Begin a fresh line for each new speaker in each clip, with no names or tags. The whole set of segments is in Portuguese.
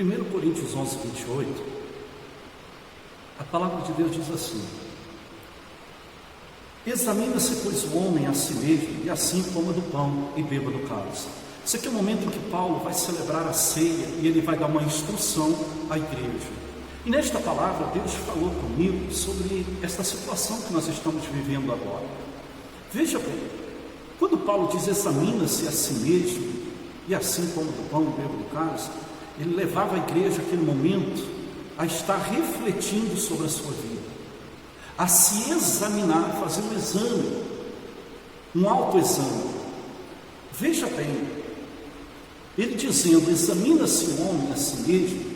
1 Coríntios 11, 28, a palavra de Deus diz assim: examina-se, pois, o homem a si mesmo, e assim coma do pão e beba do cálice. Esse aqui é o momento em que Paulo vai celebrar a ceia e ele vai dar uma instrução à igreja. E nesta palavra, Deus falou comigo sobre esta situação que nós estamos vivendo agora. Veja bem, quando Paulo diz examina-se a si mesmo, e assim como do pão e beba do cálice, ele levava a igreja naquele momento a estar refletindo sobre a sua vida, a se examinar, fazer um exame, um autoexame. Veja bem, ele dizendo examina-se o homem a si mesmo,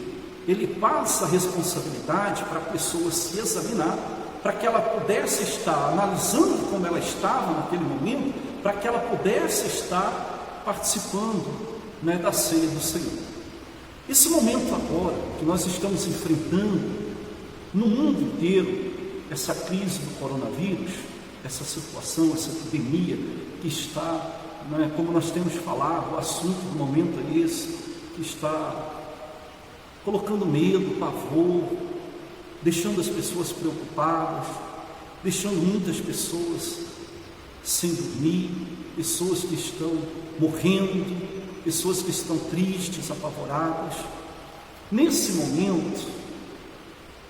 ele passa a responsabilidade para a pessoa se examinar, para que ela pudesse estar analisando como ela estava naquele momento, para que ela pudesse estar participando, da ceia do Senhor. Esse momento agora que nós estamos enfrentando no mundo inteiro, essa crise do coronavírus, essa situação, essa epidemia que está, como nós temos falado, o assunto do momento é esse, que está colocando medo, pavor, deixando as pessoas preocupadas, deixando muitas pessoas sem dormir, pessoas que estão morrendo, pessoas que estão tristes, apavoradas. Nesse momento,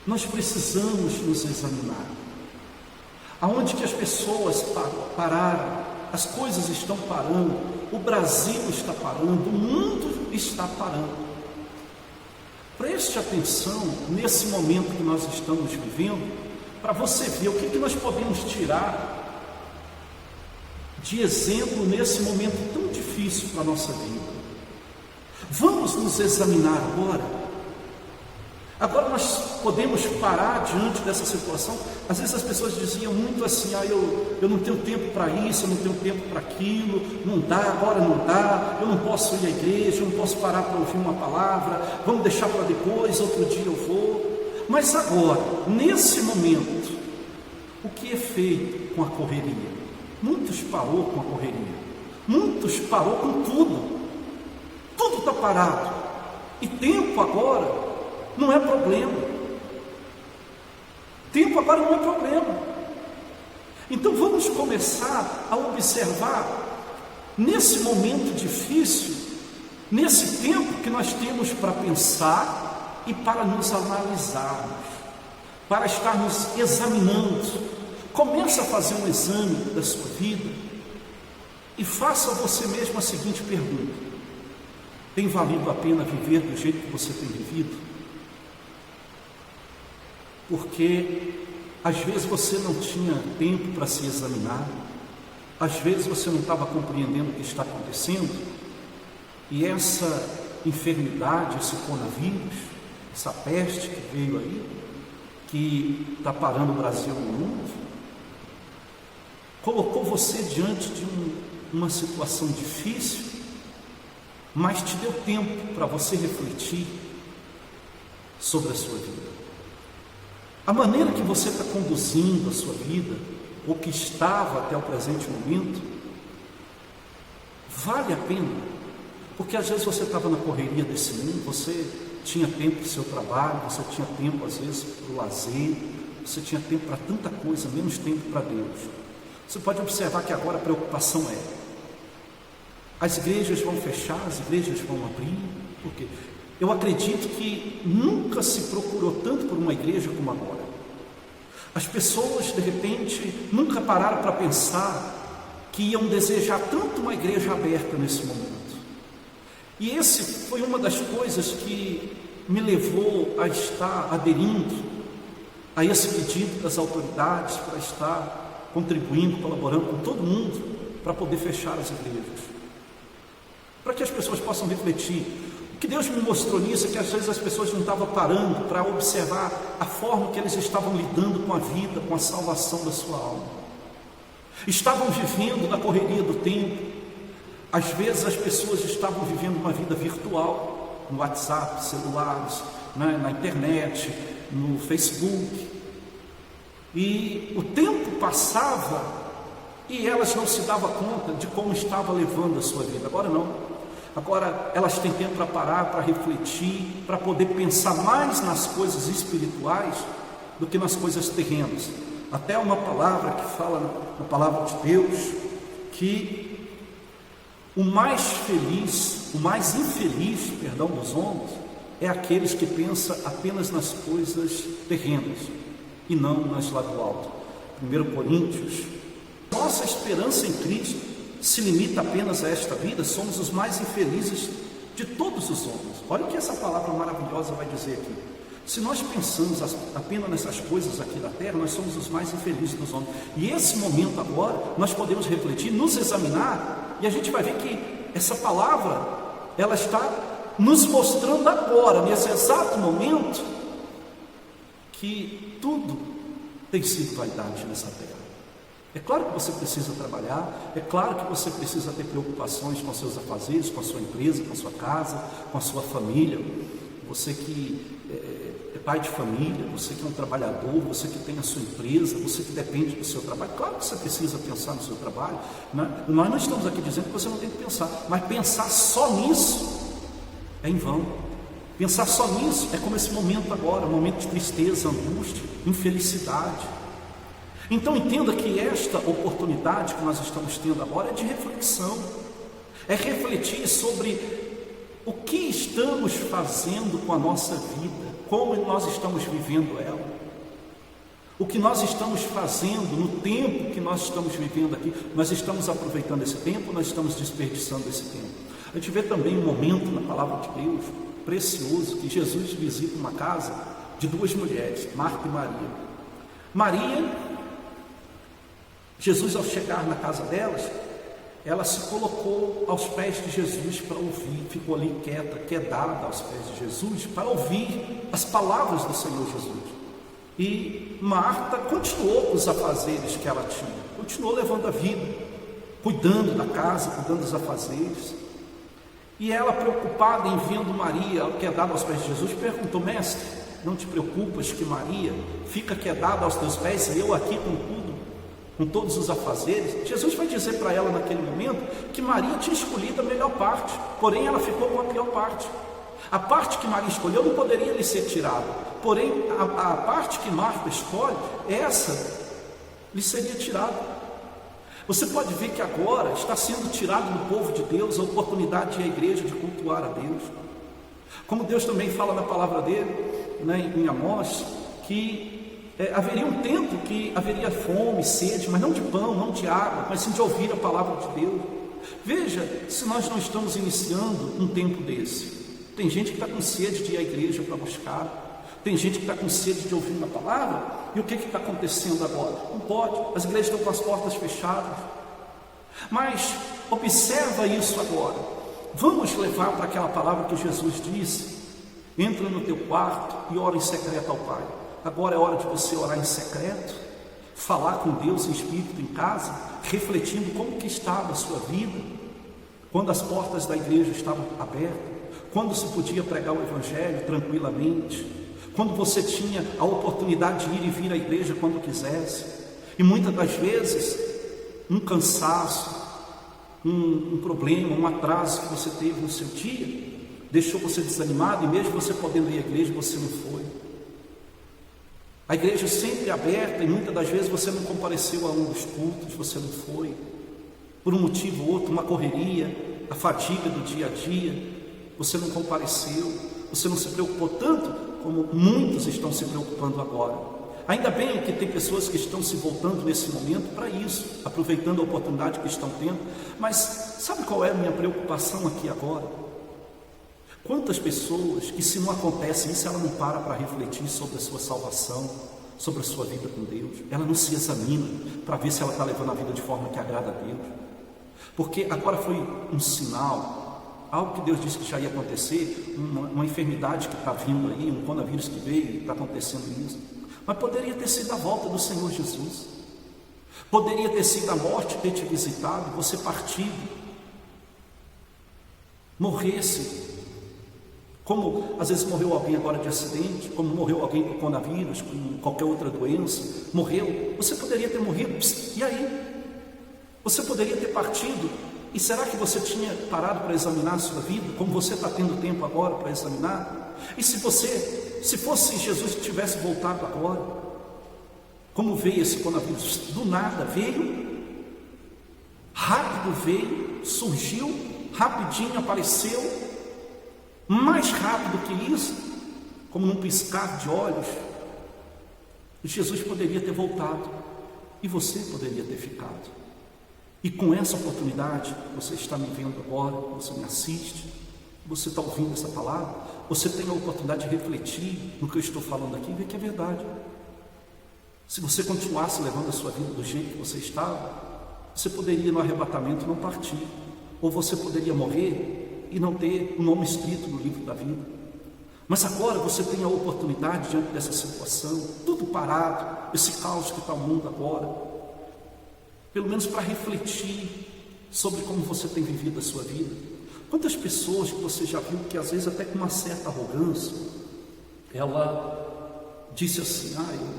nós precisamos nos examinar. Aonde que as pessoas pararam, as coisas estão parando, o Brasil está parando, o mundo está parando. Preste atenção nesse momento que nós estamos vivendo, para você ver o que nós podemos tirar de exemplo nesse momento tão difícil para a nossa vida. Vamos nos examinar agora. Agora nós podemos parar diante dessa situação. Às vezes as pessoas diziam muito assim: eu não tenho tempo para isso, eu não tenho tempo para aquilo, não dá, agora não dá, eu não posso ir à igreja, eu não posso parar para ouvir uma palavra, vamos deixar para depois, outro dia eu vou. Mas agora, nesse momento, o que é feito com a correria? Muitos parou com a correria, muitos parou com tudo está parado, e tempo agora não é problema, tempo agora não é problema. Então vamos começar a observar, nesse momento difícil, nesse tempo que nós temos para pensar e para nos analisarmos, para estarmos examinando. Começa a fazer um exame da sua vida e faça a você mesmo a seguinte pergunta: tem valido a pena viver do jeito que você tem vivido? Porque às vezes você não tinha tempo para se examinar, às vezes você não estava compreendendo o que está acontecendo, e essa enfermidade, esse coronavírus, essa peste que veio aí, que está parando o Brasil e o mundo, colocou você diante de uma situação difícil, mas te deu tempo para você refletir sobre a sua vida. A maneira que você está conduzindo a sua vida, ou que estava até o presente momento, vale a pena? Porque às vezes você estava na correria desse mundo, você tinha tempo para o seu trabalho, você tinha tempo às vezes para o lazer, você tinha tempo para tanta coisa, menos tempo para Deus. Você pode observar que agora a preocupação é: as igrejas vão fechar, as igrejas vão abrir. Por quê? Eu acredito que nunca se procurou tanto por uma igreja como agora. As pessoas, de repente, nunca pararam para pensar que iam desejar tanto uma igreja aberta nesse momento. E esse foi uma das coisas que me levou a estar aderindo a esse pedido das autoridades para estar contribuindo, colaborando com todo mundo para poder fechar as igrejas, para que as pessoas possam refletir. O que Deus me mostrou nisso é que às vezes as pessoas não estavam parando para observar a forma que eles estavam lidando com a vida, com a salvação da sua alma. Estavam vivendo na correria do tempo. Às vezes as pessoas estavam vivendo uma vida virtual, no WhatsApp, celulares, na internet, no Facebook. E o tempo passava e elas não se davam conta de como estava levando a sua vida. Agora não. Agora elas têm tempo para parar, para refletir, para poder pensar mais nas coisas espirituais do que nas coisas terrenas. Até uma palavra que fala na palavra de Deus que o mais infeliz, dos homens é aqueles que pensam apenas nas coisas terrenas e não nas lá do alto. 1 Coríntios, nossa esperança em Cristo se limita apenas a esta vida, somos os mais infelizes de todos os homens. Olha o que essa palavra maravilhosa vai dizer aqui. Se nós pensamos apenas nessas coisas aqui da terra, nós somos os mais infelizes dos homens. E esse momento agora, nós podemos refletir, nos examinar, e a gente vai ver que essa palavra, ela está nos mostrando agora, nesse exato momento, que tudo tem sido vaidade nessa terra. É claro que você precisa trabalhar, é claro que você precisa ter preocupações com seus afazeres, com a sua empresa, com a sua casa, com a sua família. Você que é pai de família, você que é um trabalhador, você que tem a sua empresa, você que depende do seu trabalho, claro que você precisa pensar no seu trabalho, né? Nós não estamos aqui dizendo que você não tem que pensar, mas pensar só nisso é em vão. Pensar só nisso é como esse momento agora, um momento de tristeza, angústia, infelicidade. Então entenda que esta oportunidade que nós estamos tendo agora é de reflexão, é refletir sobre o que estamos fazendo com a nossa vida, como nós estamos vivendo ela, o que nós estamos fazendo no tempo que nós estamos vivendo aqui. Nós estamos aproveitando esse tempo, nós estamos desperdiçando esse tempo. A gente vê também um momento na palavra de Deus precioso, que Jesus visita uma casa de duas mulheres, Marta e Maria. Jesus, ao chegar na casa delas, ela se colocou aos pés de Jesus para ouvir, ficou ali quieta, quedada aos pés de Jesus, para ouvir as palavras do Senhor Jesus. E Marta continuou com os afazeres que ela tinha, continuou levando a vida, cuidando da casa, cuidando dos afazeres. E ela, preocupada em vendo Maria quedada aos pés de Jesus, perguntou: mestre, não te preocupas que Maria fica quedada aos teus pés e eu aqui com tudo, com todos os afazeres? Jesus vai dizer para ela naquele momento que Maria tinha escolhido a melhor parte, porém ela ficou com a pior parte. A parte que Maria escolheu não poderia lhe ser tirada, porém a parte que Marta escolhe, essa lhe seria tirada. Você pode ver que agora está sendo tirado do povo de Deus a oportunidade de ir à igreja, de cultuar a Deus. Como Deus também fala na palavra dele, né, em Amós, que haveria um tempo que haveria fome, sede, mas não de pão, não de água, mas sim de ouvir a palavra de Deus. Veja se nós não estamos iniciando um tempo desse. Tem gente que está com sede de ir à igreja para buscar, tem gente que está com sede de ouvir uma palavra, e o que está acontecendo agora? Não pode, as igrejas estão com as portas fechadas. Mas observa isso agora. Vamos levar para aquela palavra que Jesus disse: entra no teu quarto e ora em secreto ao Pai. Agora é hora de você orar em secreto, falar com Deus em espírito em casa, refletindo como que estava a sua vida, quando as portas da igreja estavam abertas, quando se podia pregar o Evangelho tranquilamente, quando você tinha a oportunidade de ir e vir à igreja quando quisesse. E muitas das vezes, um cansaço, um problema, um atraso que você teve no seu dia, deixou você desanimado, e mesmo você podendo ir à igreja, você não foi. A igreja sempre aberta, e muitas das vezes você não compareceu a um dos cultos, você não foi, por um motivo ou outro, uma correria, a fadiga do dia a dia, você não compareceu, você não se preocupou tanto como muitos estão se preocupando agora. Ainda bem que tem pessoas que estão se voltando nesse momento para isso, aproveitando a oportunidade que estão tendo. Mas sabe qual é a minha preocupação aqui agora? Quantas pessoas que, se não acontece isso, ela não para refletir sobre a sua salvação, sobre a sua vida com Deus, ela não se examina para ver se ela está levando a vida de forma que agrada a Deus. Porque agora foi um sinal, algo que Deus disse que já ia acontecer, uma enfermidade que está vindo aí, um coronavírus que veio e está acontecendo isso. Mas poderia ter sido a volta do Senhor Jesus, poderia ter sido a morte ter te visitado, você partido, morresse, como às vezes morreu alguém agora de acidente, como morreu alguém com coronavírus, com qualquer outra doença, morreu. Você poderia ter morrido, e aí? Você poderia ter partido E será que você tinha parado para examinar a sua vida, como você está tendo tempo agora para examinar? E se fosse Jesus que tivesse voltado agora, como veio esse coronavírus? Do nada veio, rápido veio, surgiu, rapidinho apareceu, mais rápido que isso, como num piscar de olhos. Jesus poderia ter voltado e você poderia ter ficado. E com essa oportunidade, você está me vendo agora, você me assiste, você está ouvindo essa palavra, você tem a oportunidade de refletir no que eu estou falando aqui e ver que é verdade. Se você continuasse levando a sua vida do jeito que você estava, você poderia no arrebatamento não partir, ou você poderia morrer e não ter o nome escrito no livro da vida. Mas agora você tem a oportunidade, diante dessa situação, tudo parado, esse caos que está o mundo agora, pelo menos para refletir sobre como você tem vivido a sua vida. Quantas pessoas que você já viu que às vezes até com uma certa arrogância, ela disse assim,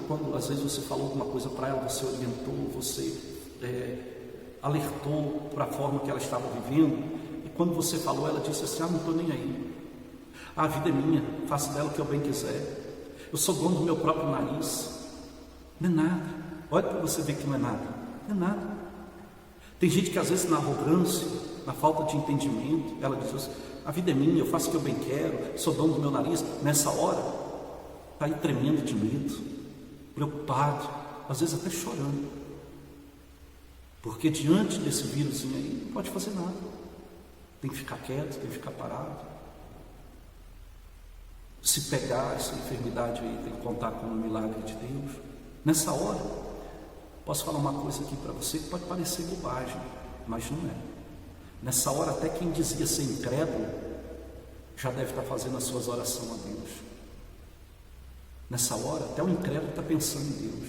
quando às vezes você falou alguma coisa para ela, você orientou, você alertou para a forma que ela estava vivendo, e quando você falou, ela disse assim, não estou nem aí, a vida é minha, faço dela o que eu bem quiser, eu sou dono do meu próprio nariz. Não é nada, olha para você ver que não é nada. Não é nada. Tem gente que às vezes na arrogância, na falta de entendimento, ela diz assim, a vida é minha, eu faço o que eu bem quero, sou dono do meu nariz. Nessa hora, está aí tremendo de medo, preocupado, às vezes até chorando, porque diante desse vírus aí, não pode fazer nada, tem que ficar quieto, tem que ficar parado. Se pegar essa enfermidade aí, tem que contar com o milagre de Deus. Nessa hora, posso falar uma coisa aqui para você que pode parecer bobagem, mas não é. Nessa hora, até quem dizia ser incrédulo já deve estar fazendo as suas orações a Deus. Nessa hora, até o incrédulo está pensando em Deus.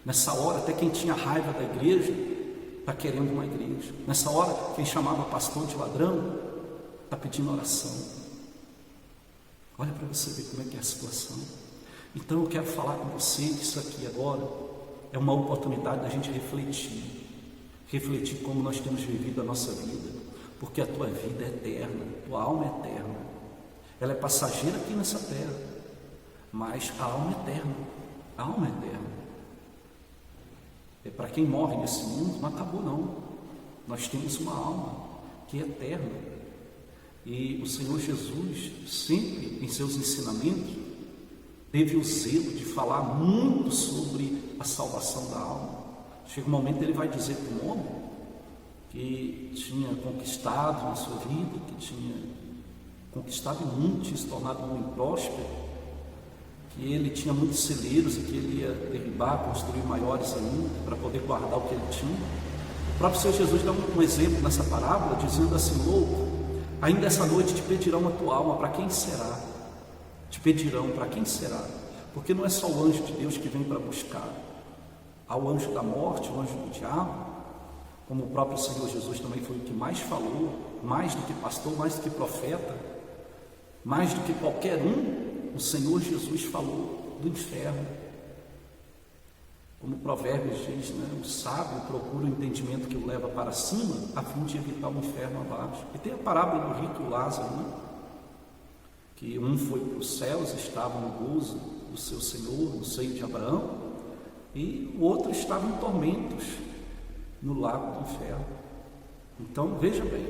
Nessa hora, até quem tinha raiva da igreja está querendo uma igreja. Nessa hora, quem chamava pastor de ladrão está pedindo oração. Olha para você ver como é que é a situação. Então eu quero falar com você que isso aqui agora é uma oportunidade da gente refletir como nós temos vivido a nossa vida, porque a tua vida é eterna, tua alma é eterna, ela é passageira aqui nessa terra, mas a alma é eterna, a alma é eterna. É para quem morre nesse mundo, não acabou não, nós temos uma alma que é eterna, e o Senhor Jesus sempre em seus ensinamentos teve o zelo de falar muito sobre a salvação da alma. Chega um momento que ele vai dizer para um homem que tinha conquistado na sua vida, que tinha conquistado muito, tinha se tornado um homem próspero, que ele tinha muitos celeiros e que ele ia derribar, construir maiores ainda, para poder guardar o que ele tinha. O próprio Senhor Jesus dá um exemplo nessa parábola, dizendo assim, louco, ainda essa noite te pedirão a tua alma, para quem será? Te pedirão, para quem será? Porque não é só o anjo de Deus que vem para buscar. Há o anjo da morte, o anjo do diabo, como o próprio Senhor Jesus também foi o que mais falou, mais do que pastor, mais do que profeta, mais do que qualquer um, o Senhor Jesus falou do inferno. Como o Provérbios diz, o sábio procura o entendimento que o leva para cima, a fim de evitar o inferno abaixo. E tem a parábola do rico e Lázaro, que um foi para os céus, estava no gozo do seu Senhor, no seio de Abraão, e o outro estava em tormentos no lago do inferno. Então veja bem,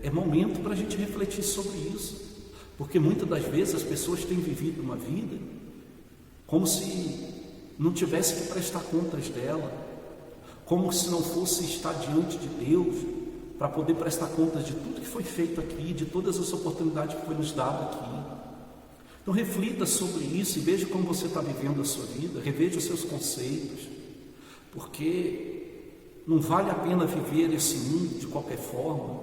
é momento para a gente refletir sobre isso, porque muitas das vezes as pessoas têm vivido uma vida como se não tivesse que prestar contas dela, como se não fosse estar diante de Deus para poder prestar contas de tudo que foi feito aqui, de todas as oportunidades que foi nos dado aqui. Então reflita sobre isso e veja como você está vivendo a sua vida, reveja os seus conceitos, porque não vale a pena viver esse mundo de qualquer forma,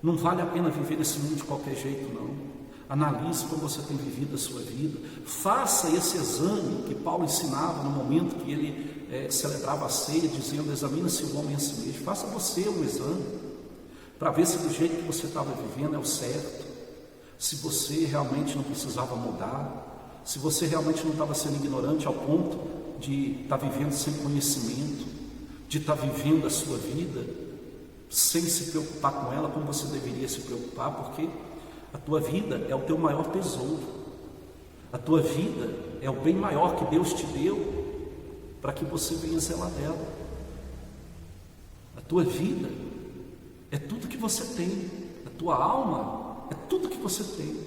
não vale a pena viver esse mundo de qualquer jeito não. Analise como você tem vivido a sua vida, faça esse exame que Paulo ensinava no momento que ele celebrava a ceia, dizendo, examina-se o homem a si mesmo. Faça você um exame, para ver se do jeito que você estava vivendo é o certo, se você realmente não precisava mudar, se você realmente não estava sendo ignorante ao ponto de estar vivendo sem conhecimento, de estar vivendo a sua vida sem se preocupar com ela como você deveria se preocupar, porque a tua vida é o teu maior tesouro. A tua vida é o bem maior que Deus te deu para que você venha zelar dela. A tua vida é tudo que você tem. A tua alma é tudo que você tem.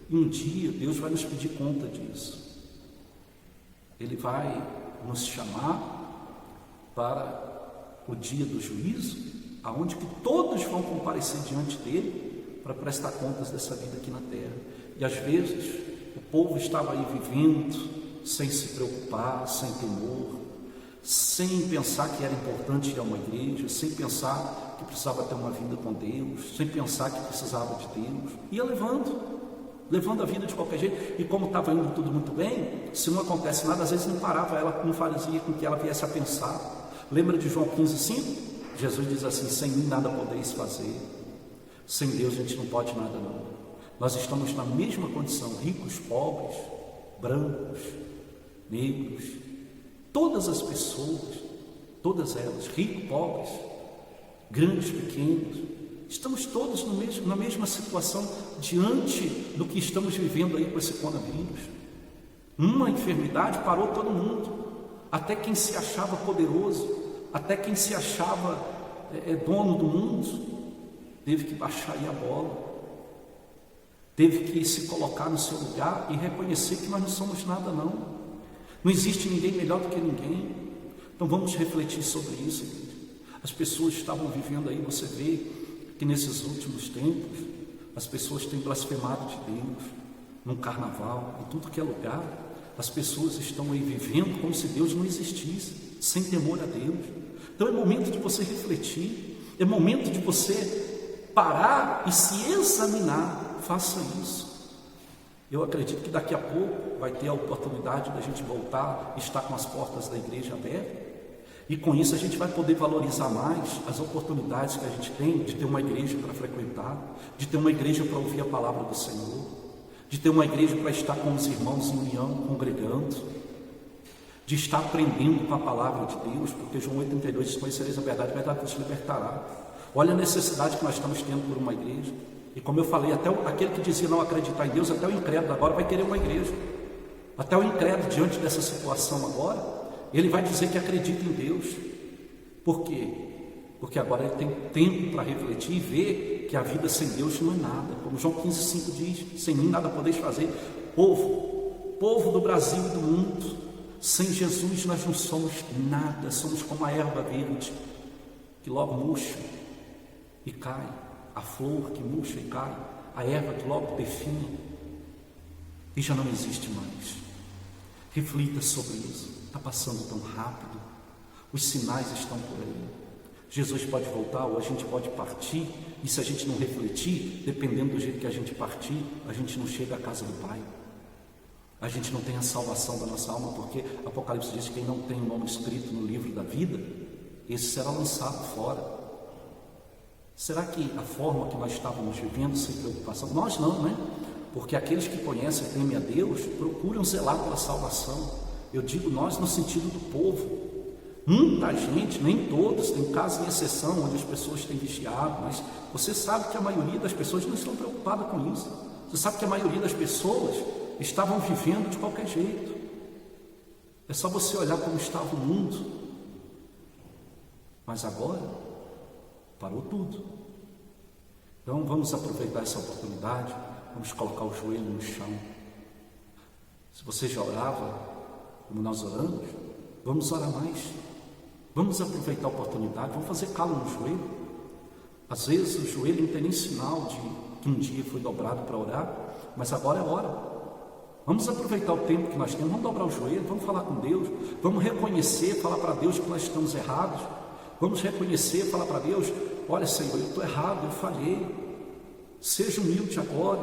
E um dia Deus vai nos pedir conta disso. Ele vai nos chamar para o dia do juízo, aonde que todos vão comparecer diante dele para prestar contas dessa vida aqui na terra. E às vezes o povo estava aí vivendo sem se preocupar, sem temor, sem pensar que era importante ir a uma igreja, sem pensar que precisava ter uma vida com Deus, sem pensar que precisava de Deus, ia levando a vida de qualquer jeito. E como estava indo tudo muito bem, se não acontece nada, às vezes não parava ela, não fazia com que ela viesse a pensar. Lembra de João 15,5? Jesus diz assim: sem mim nada podeis fazer. Sem Deus a gente não pode nada não. Nós estamos na mesma condição, ricos, pobres, brancos, negros, todas as pessoas, todas elas, ricos, pobres, grandes, pequenos, estamos todos na mesma situação diante do que estamos vivendo aí com esse coronavírus. Uma enfermidade parou todo mundo, até quem se achava poderoso, até quem se achava dono do mundo, teve que baixar aí a bola, teve que se colocar no seu lugar e reconhecer que nós não somos nada não. Não existe ninguém melhor do que ninguém. Então vamos refletir sobre isso. As pessoas estavam vivendo aí, você vê que nesses últimos tempos as pessoas têm blasfemado de Deus, num carnaval, em tudo que é lugar. As pessoas estão aí vivendo como se Deus não existisse, sem temor a Deus. Então é momento de você refletir, é momento de você parar e se examinar. Faça isso. Eu acredito que daqui a pouco vai ter a oportunidade da gente voltar, estar com as portas da igreja abertas, e com isso a gente vai poder valorizar mais as oportunidades que a gente tem de ter uma igreja para frequentar, de ter uma igreja para ouvir a palavra do Senhor, de ter uma igreja para estar com os irmãos em união, congregando, de estar aprendendo com a palavra de Deus, porque João 8,32 diz: conhecereis a verdade vos libertará. Olha a necessidade que nós estamos tendo por uma igreja. E como eu falei, até aquele que dizia não acreditar em Deus, até o incrédulo agora vai querer uma igreja. Até o incrédulo, diante dessa situação agora, ele vai dizer que acredita em Deus. Por quê? Porque agora ele tem tempo para refletir e ver que a vida sem Deus não é nada. Como João 15,5 diz: sem mim nada podeis fazer. Povo do Brasil e do mundo, sem Jesus nós não somos nada. Somos como a erva verde, que logo murcha e cai, a flor que murcha e cai, a erva que logo definha e já não existe mais. Reflita sobre isso. Está passando tão rápido, os sinais estão por aí. Jesus pode voltar ou a gente pode partir, e se a gente não refletir, dependendo do jeito que a gente partir, a gente não chega à casa do Pai, a gente não tem a salvação da nossa alma, porque Apocalipse diz que quem não tem o nome escrito no livro da vida, esse será lançado fora. Será que a forma que nós estávamos vivendo sem preocupação? Nós não, né? Porque aqueles que conhecem e temem a Deus procuram zelar pela salvação. Eu digo nós no sentido do povo. Muita gente, nem todos, tem casos em exceção onde as pessoas têm vigiado, mas você sabe que a maioria das pessoas não estão preocupadas com isso. Você sabe que a maioria das pessoas estavam vivendo de qualquer jeito. É só você olhar como estava o mundo. Mas agora parou tudo. Então vamos aproveitar essa oportunidade, vamos colocar o joelho no chão. Se você já orava como nós oramos, vamos orar mais. Vamos aproveitar a oportunidade, vamos fazer calo no joelho. Às vezes o joelho não tem nem sinal de que um dia foi dobrado para orar, mas agora é hora. Vamos aproveitar o tempo que nós temos, vamos dobrar o joelho, vamos falar com Deus, vamos reconhecer, falar para Deus que nós estamos errados. Vamos reconhecer, falar para Deus: olha, Senhor, eu estou errado, eu falhei. Seja humilde agora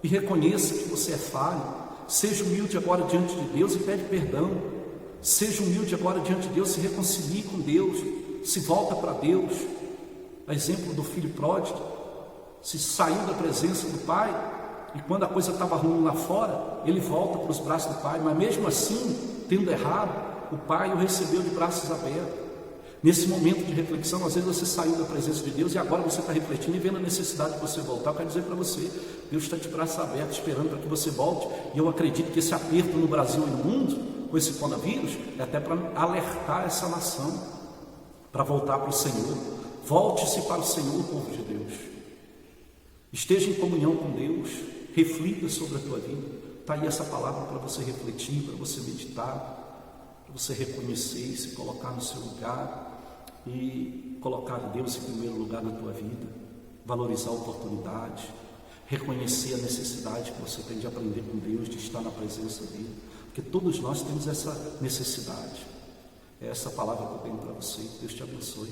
e reconheça que você é falho. Seja humilde agora diante de Deus e pede perdão. Seja humilde agora diante de Deus, se reconcilie com Deus, se volta para Deus. A exemplo do filho pródigo, se saiu da presença do pai, e quando a coisa estava ruim lá fora, ele volta para os braços do pai, mas mesmo assim, tendo errado, o pai o recebeu de braços abertos. Nesse momento de reflexão, às vezes você saiu da presença de Deus e agora você está refletindo e vendo a necessidade de você voltar. Eu quero dizer para você, Deus está de braços abertos esperando para que você volte. E eu acredito que esse aperto no Brasil e no mundo, com esse coronavírus, é até para alertar essa nação, para voltar para o Senhor. Volte-se para o Senhor, povo de Deus. Esteja em comunhão com Deus, reflita sobre a tua vida. Está aí essa palavra para você refletir, para você meditar, para você reconhecer e se colocar no seu lugar e colocar Deus em primeiro lugar na tua vida, valorizar a oportunidade, reconhecer a necessidade que você tem de aprender com Deus, de estar na presença dele, porque todos nós temos essa necessidade. É essa palavra que eu tenho para você. Deus te abençoe.